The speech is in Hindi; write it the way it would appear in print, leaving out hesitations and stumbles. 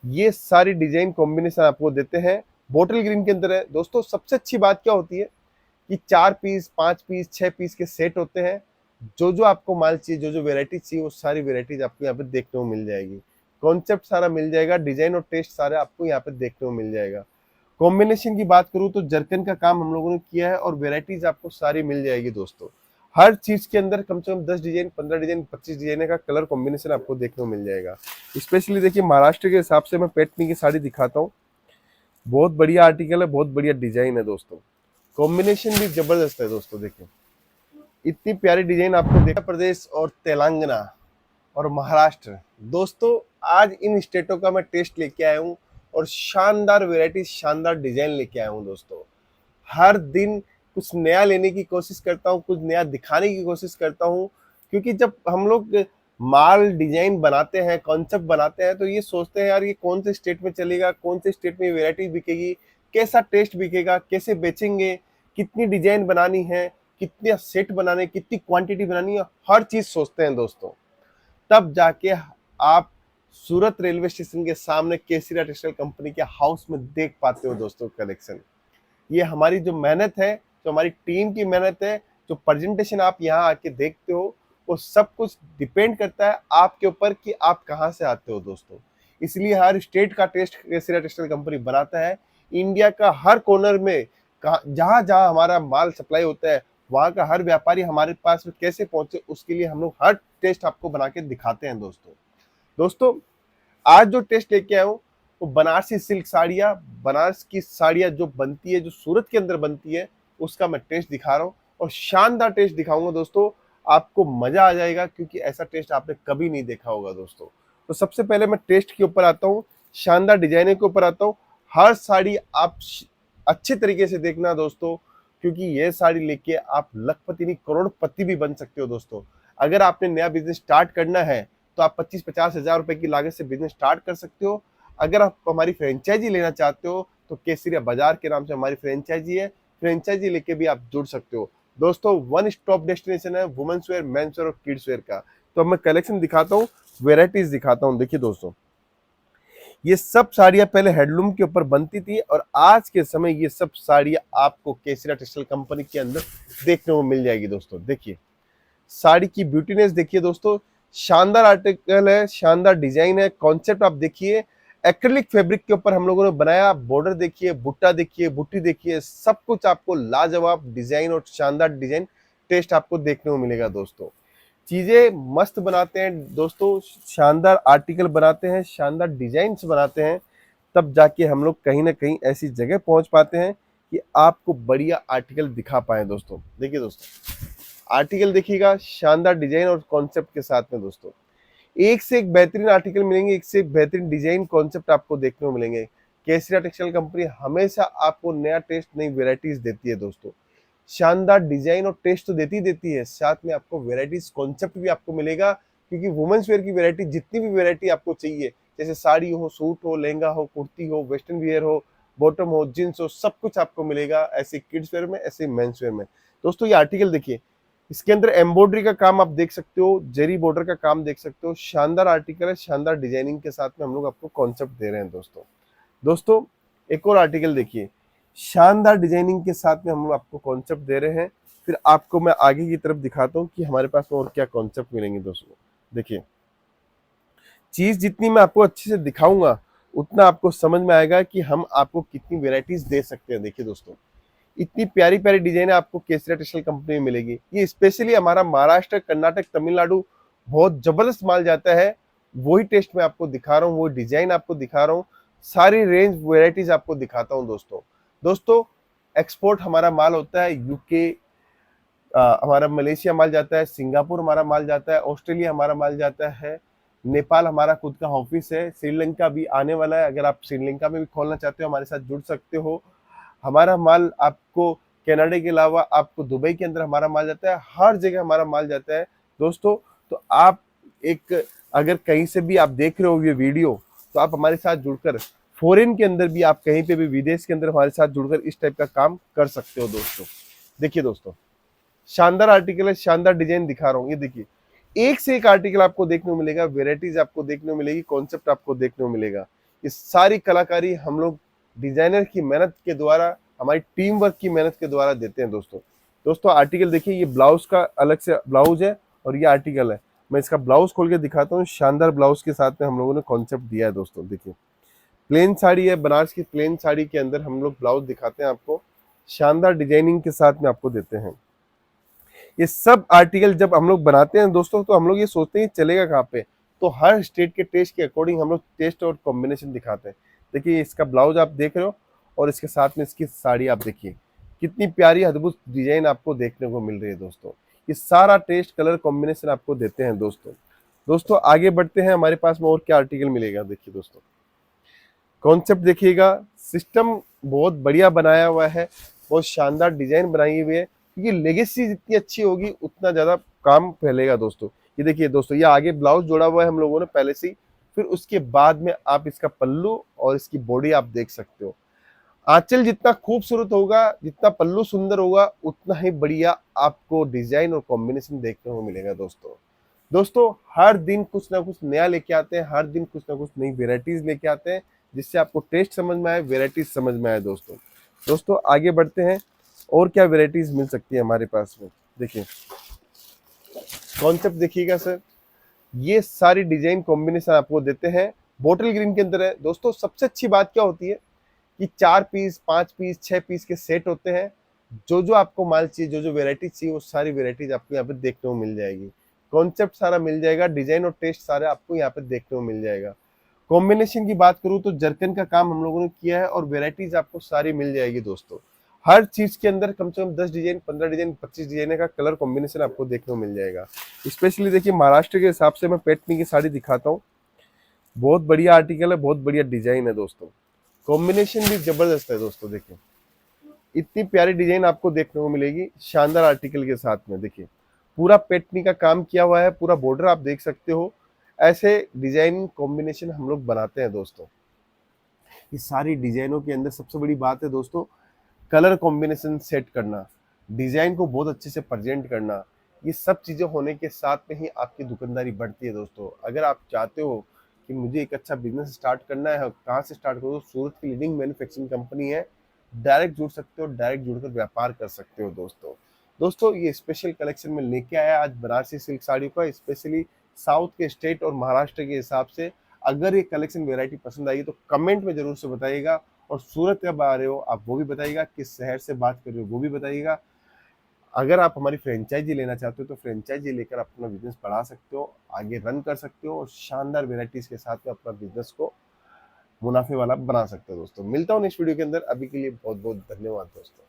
ये सारी डिजाइन कॉम्बिनेशन आपको देते हैं। बोटल ग्रीन के अंदर है दोस्तों। सबसे अच्छी बात क्या होती है कि 4 पीस, 5 पीस, 6 पीस के सेट होते हैं। जो जो आपको माल चाहिए, जो जो वेराइटी चाहिए, वो सारी वेराइटीज आपको यहाँ पे देखने को मिल जाएगी। कॉन्सेप्ट सारा मिल जाएगा, डिजाइन और टेस्ट सारे आपको यहाँ पे देखने को मिल जाएगा। कॉम्बिनेशन की बात करूं तो जरकन का काम हम लोगों ने किया है और वेराइटीज आपको सारी मिल जाएगी दोस्तों। हर चीज के अंदर कम से कम 10 डिजाइन, 15 डिजाइन, 25 डिजाइन का कलर कॉम्बिनेशन आपको देखने को मिल जाएगा। स्पेशली देखिए, महाराष्ट्र के हिसाब से मैं पैठनी की साड़ी दिखाता हूँ। बहुत बढ़िया आर्टिकल है, बहुत बढ़िया डिजाइन है दोस्तों। कॉम्बिनेशन भी जबरदस्त है दोस्तों। देखिए इतनी प्यारी डिजाइन आपको देखा। प्रदेश और तेलंगाना और महाराष्ट्र दोस्तों, आज इन स्टेटों का मैं टेस्ट लेके आया हूँ और शानदार वेराइटी, शानदार डिजाइन लेके आया हूँ दोस्तों। हर दिन कुछ नया लेने की कोशिश करता हूँ, कुछ नया दिखाने की कोशिश करता हूँ। क्योंकि जब हम लोग माल डिजाइन बनाते हैं, कॉन्सेप्ट बनाते हैं, तो ये सोचते हैं यार ये कौन से स्टेट में चलेगा, कौन से स्टेट में वेराइटी बिकेगी, कैसा टेस्ट बिकेगा, कैसे बेचेंगे, कितनी डिजाइन बनानी है, कितने सेट बनाने, कितनी क्वांटिटी बनानी है, हर चीज सोचते हैं दोस्तों। तब जाके आप सूरत रेलवे स्टेशन के सामने केसरिया टेक्सटाइल कंपनी के हाउस में देख पाते हो दोस्तों कलेक्शन। ये हमारी जो मेहनत है, जो हमारी टीम की मेहनत है, जो प्रेजेंटेशन आप यहाँ आके देखते हो, वो सब कुछ डिपेंड करता है आपके ऊपर कि आप कहाँ से आते हो दोस्तों। इसलिए हर स्टेट का टेस्ट केसरिया टेक्सटाइल कंपनी बनाता है। इंडिया का हर कॉर्नर में जहाँ जहाँ हमारा माल सप्लाई होता है, वहाँ का हर व्यापारी हमारे पास में कैसे पहुंचे, उसके लिए हम लोग हर टेस्ट आपको बना के दिखाते हैं दोस्तों। दोस्तों आज जो टेस्ट लेके आया हूँ वो बनारसी सिल्क साड़ियाँ, बनारस की साड़ियाँ जो बनती है, जो सूरत के अंदर बनती है, उसका मैं टेस्ट दिखा रहा हूँ और शानदार टेस्ट दिखाऊंगा दोस्तों। आपको मजा आ जाएगा क्योंकि ऐसा टेस्ट आपने कभी नहीं देखा होगा दोस्तों। तो सबसे पहले मैं टेस्ट के ऊपर आता हूँ, शानदार डिजाइनिंग के ऊपर आता हूँ। हर साड़ी आप अच्छे तरीके से देखना दोस्तों, क्योंकि ये साड़ी लेके आप लखपति नहीं करोड़पति भी बन सकते हो दोस्तों। अगर आपने नया बिजनेस स्टार्ट करना है तो आप 25-50 हजार रुपए की लागत से बिजनेस स्टार्ट कर सकते हो। अगर आप हमारी फ्रेंचाइजी लेना चाहते हो तो केसरिया बाजार के नाम से हमारी फ्रेंचाइजी है, फ्रेंचाइजी लेके भी आप जुड़ सकते हो दोस्तों। वन स्टॉप डेस्टिनेशन है वुमेन्स वेयर, मेंस वेयर और किड्स वेयर का। तो अब मैं कलेक्शन दिखाता हूँ, वेराइटीज दिखाता हूँ। देखिए दोस्तों, ये सब साड़ियां पहले हेडलूम के ऊपर बनती थी और आज के समय ये सब साड़ियां आपको केसरिया टेक्सटाइल कंपनी के अंदर देखने को मिल जाएगी दोस्तों। देखिए साड़ी की ब्यूटीनेस देखिए दोस्तों, शानदार आर्टिकल है, शानदार डिजाइन है। कॉन्सेप्ट आप देखिए, एक्रिलिक फैब्रिक के ऊपर हम लोगों ने बनाया। बॉर्डर देखिए, बुट्टा देखिए, बुट्टी देखिए, सब कुछ आपको लाजवाब डिजाइन और शानदार डिजाइन टेस्ट आपको देखने को मिलेगा दोस्तों। चीजें मस्त बनाते हैं दोस्तों, शानदार आर्टिकल बनाते हैं, शानदार डिजाइन बनाते हैं। तब जाके हम लोग कहीं ना कहीं ऐसी जगह पहुंच पाते हैं कि आपको बढ़िया आर्टिकल दिखा पाए दोस्तों। देखिए दोस्तों, आर्टिकल देखिएगा, शानदार डिजाइन और कॉन्सेप्ट के साथ में दोस्तों। एक से एक बेहतरीन आर्टिकल मिलेंगे, एक से एक बेहतरीन डिजाइन कॉन्सेप्ट आपको देखने को मिलेंगे। केसरिया टेक्सटाइल कंपनी हमेशा आपको नया टेस्ट, नई वेराइटीज देती है दोस्तों। शानदार डिजाइन और टेस्ट तो देती है, साथ में आपको वेराइटीज कॉन्सेप्ट भी आपको मिलेगा। क्योंकि वुमेन्स वेयर की वेराइटी, जितनी भी वेराइटी आपको चाहिए, जैसे साड़ी हो, सूट हो, लहंगा हो, कुर्ती हो, वेस्टर्न वियर हो, बॉटम हो, जींस हो, सब कुछ आपको मिलेगा। ऐसे किड्स वेयर में, ऐसे मेंस वेयर में। दोस्तों ये आर्टिकल देखिए, इसके अंदर एम्ब्रॉयडरी का काम आप देख सकते हो, जरी बॉर्डर का काम देख सकते हो। शानदार आर्टिकल है, शानदार डिजाइनिंग के साथ में हम लोग आपको कॉन्सेप्ट दे रहे हैं दोस्तों। दोस्तों एक और आर्टिकल देखिए, शानदार डिजाइनिंग के साथ में हम लोग आपको कॉन्सेप्ट दे रहे हैं। फिर आपको मैं आगे की तरफ दिखाता हूँ कि हमारे पास और क्या कॉन्सेप्ट मिलेंगे दोस्तों। देखिए चीज जितनी मैं आपको अच्छे से दिखाऊंगा, उतना आपको समझ में आएगा कि हम आपको कितनी वेराइटीज दे सकते हैं। देखिए दोस्तों, इतनी प्यारी प्यारी डिजाइन आपको केसरिया टेक्सटाइल कंपनी में मिलेगी। ये स्पेशली हमारा महाराष्ट्र, कर्नाटक, तमिलनाडु बहुत जबरदस्त माल जाता है। वही टेस्ट में आपको दिखा रहा हूँ, वो डिजाइन आपको दिखा रहा हूँ, सारी रेंज वेराइटीज आपको दिखाता हूँ दोस्तों। दोस्तों एक्सपोर्ट हमारा माल होता है यूके, हमारा मलेशिया माल जाता है, सिंगापुर हमारा माल जाता है, ऑस्ट्रेलिया हमारा माल जाता है, नेपाल हमारा खुद का ऑफिस है, श्रीलंका भी आने वाला है। अगर आप श्रीलंका में भी खोलना चाहते हो, हमारे साथ जुड़ सकते हो। हमारा माल आपको कनाडा के अलावा आपको दुबई के अंदर हमारा माल जाता है, हर जगह हमारा माल जाता है दोस्तों। तो आप एक, अगर कहीं से भी आप देख रहे हो ये वीडियो, तो आप हमारे साथ जुड़कर फॉरेन के अंदर भी, आप कहीं पे भी विदेश के अंदर हमारे साथ जुड़कर इस टाइप का काम कर सकते हो दोस्तों। देखिए दोस्तों, शानदार आर्टिकल है, शानदार डिजाइन दिखा रहा हूँ। ये देखिए, एक से एक आर्टिकल आपको देखने को मिलेगा, वेराइटीज आपको देखने को मिलेगी, कॉन्सेप्ट आपको देखने को मिलेगा। ये सारी कलाकारी हम लोग डिजाइनर की मेहनत के द्वारा, हमारी टीम वर्क की मेहनत के द्वारा देते हैं दोस्तों। दोस्तों आर्टिकल देखिए, ये ब्लाउज का अलग से ब्लाउज है और ये आर्टिकल है। मैं इसका ब्लाउज खोल के दिखाता हूँ। शानदार ब्लाउज के साथ में हम लोगों ने कॉन्सेप्ट दिया है दोस्तों। देखिए प्लेन साड़ी है, बनारस की प्लेन साड़ी के अंदर हम लोग ब्लाउज दिखाते हैं आपको, शानदार डिजाइनिंग के साथ में आपको देते हैं। ये सब आर्टिकल जब हम लोग बनाते हैं दोस्तों, तो हम लोग ये सोचते हैं चलेगा कहाँ पे, तो हर स्टेट के टेस्ट के अकॉर्डिंग हम लोग टेस्ट और कॉम्बिनेशन दिखाते हैं। देखिए इसका ब्लाउज आप देख रहे हो और इसके साथ में इसकी साड़ी आप देखिए, कितनी प्यारी अद्भुत डिजाइन आपको देखने को मिल रही है दोस्तों। ये सारा टेस्ट कलर कॉम्बिनेशन आपको देते हैं दोस्तों। दोस्तों आगे बढ़ते हैं, हमारे पास में और क्या आर्टिकल मिलेगा। देखिए दोस्तों कॉन्सेप्ट देखिएगा, सिस्टम बहुत बढ़िया बनाया हुआ है, बहुत शानदार डिजाइन बनाई हुई है, क्योंकि लेगेसी जितनी अच्छी होगी उतना ज्यादा काम फैलेगा दोस्तों। ये देखिए दोस्तों, ये आगे ब्लाउज जोड़ा हुआ है हम लोगों ने पहले से ही, फिर उसके बाद में आप इसका पल्लू और इसकी बॉडी आप देख सकते हो। आंचल जितना खूबसूरत होगा, जितना पल्लू सुंदर होगा, उतना ही बढ़िया आपको डिजाइन और कॉम्बिनेशन देखने को मिलेगा दोस्तों। दोस्तों हर दिन कुछ ना कुछ नया लेके आते हैं, हर दिन कुछ ना कुछ नई वेराइटीज लेके आते हैं, जिससे आपको टेस्ट समझ में आए, वेराइटीज समझ में आए दोस्तों। दोस्तों आगे बढ़ते हैं, और क्या वेराइटीज मिल सकती है हमारे पास में। देखिए कॉन्सेप्ट देखिएगा सर, ये सारी डिजाइन कॉम्बिनेशन आपको देते हैं, बोटल ग्रीन के अंदर है दोस्तों। सबसे अच्छी बात क्या होती है कि 4 पीस 5 पीस 6 पीस के सेट होते हैं। जो जो आपको माल चाहिए, जो जो वेराइटी चाहिए, वो सारी वेराइटीज आपको यहाँ पे देखने को मिल जाएगी। कॉन्सेप्ट सारा मिल जाएगा, डिजाइन और टेस्ट सारे आपको यहाँ पे देखने को मिल जाएगा। कॉम्बिनेशन की बात करूं तो जरकन का काम हम लोगों ने किया है, और वेराइटीज आपको सारी मिल जाएगी दोस्तों। हर चीज के अंदर कम से कम 10 डिजाइन 15 डिजाइन 25 डिजाइन का कलर कॉम्बिनेशन आपको देखने को मिल जाएगा। स्पेशली देखिए महाराष्ट्र के हिसाब से मैं पैठनी की साड़ी दिखाता हूँ, बहुत बढ़िया आर्टिकल है, बहुत बढ़िया डिजाइन है दोस्तों। कॉम्बिनेशन भी जबरदस्त है दोस्तों। देखिए इतनी प्यारी डिजाइन आपको देखने को मिलेगी शानदार आर्टिकल के साथ में। देखिए पूरा पैठनी का काम किया हुआ है, पूरा बॉर्डर आप देख सकते हो। ऐसे डिजाइन कॉम्बिनेशन हम लोग बनाते हैं दोस्तों। ये सारी डिजाइनों के अंदर सबसे बड़ी बात है दोस्तों, कलर कॉम्बिनेशन सेट करना, डिजाइन को बहुत अच्छे से प्रेजेंट करना। ये सब चीजें होने के साथ में ही आपकी दुकानदारी बढ़ती है दोस्तों। अगर आप चाहते हो कि मुझे एक अच्छा बिजनेस स्टार्ट करना है, कहाँ से स्टार्ट करो, सूरत की लीडिंग मैन्युफैक्चरिंग कंपनी है, डायरेक्ट जुड़ सकते हो, डायरेक्ट जुड़कर व्यापार कर सकते हो दोस्तों। दोस्तों ये स्पेशल कलेक्शन में लेके आया आज बनारसी सिल्क साड़ियों का, स्पेशली साउथ के स्टेट और महाराष्ट्र के हिसाब से। अगर ये कलेक्शन वेरायटी पसंद आई तो कमेंट में जरूर से बताइएगा, और सूरत कब आ रहे हो आप वो भी बताइएगा, किस शहर से बात कर रहे हो वो भी बताइएगा। अगर आप हमारी फ्रेंचाइजी लेना चाहते हो तो फ्रेंचाइजी लेकर अपना बिजनेस बढ़ा सकते हो, आगे रन कर सकते हो, और शानदार वेराइटीज के साथ में अपना बिजनेस को मुनाफे वाला बना सकते हो दोस्तों। मिलता हूँ नेक्स्ट वीडियो के अंदर, अभी के लिए बहुत बहुत धन्यवाद दोस्तों।